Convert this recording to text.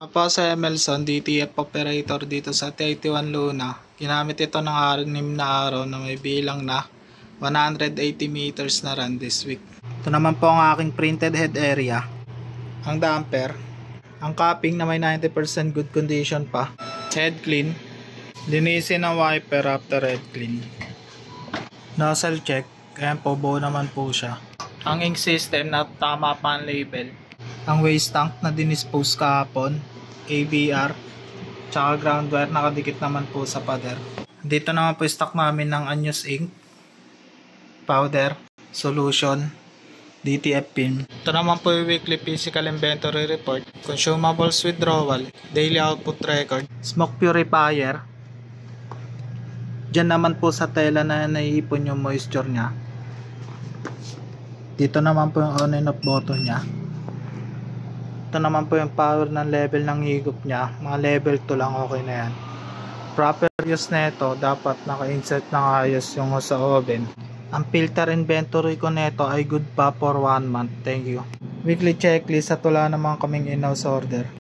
Po sa Emelson, DTF operator dito sa T81 Luna. Ginamit ito ng 6 na araw na may bilang na 180 meters na run this week. Ito naman po ang aking printed head area. Ang damper. Ang capping na may 90% good condition pa. Head clean. Linisin ang wiper after head clean. Nozzle check. Ayan po, buo naman po siya. Ang ink system na tama pa ang label. Ang waste tank na dinispose kahapon, ABR, tsaka ground wire nakadikit naman po sa pader. Dito naman po stock namin ng unused ink, powder, solution, DTF pin. Ito naman po yung weekly physical inventory report, consumables withdrawal, daily output record, smoke purifier. Diyan naman po sa tela na naiipon yung moisture nya. Dito naman po yung on and off button nya. Ito naman po yung power ng level ng higop nya. Mga level 2 lang, okay na yan. Proper use neto, dapat naka-insert ng ayos yung sa oven. Ang filter inventory ko neto ay good pa for 1 month. Thank you. Weekly checklist at wala naman kaming in-house order.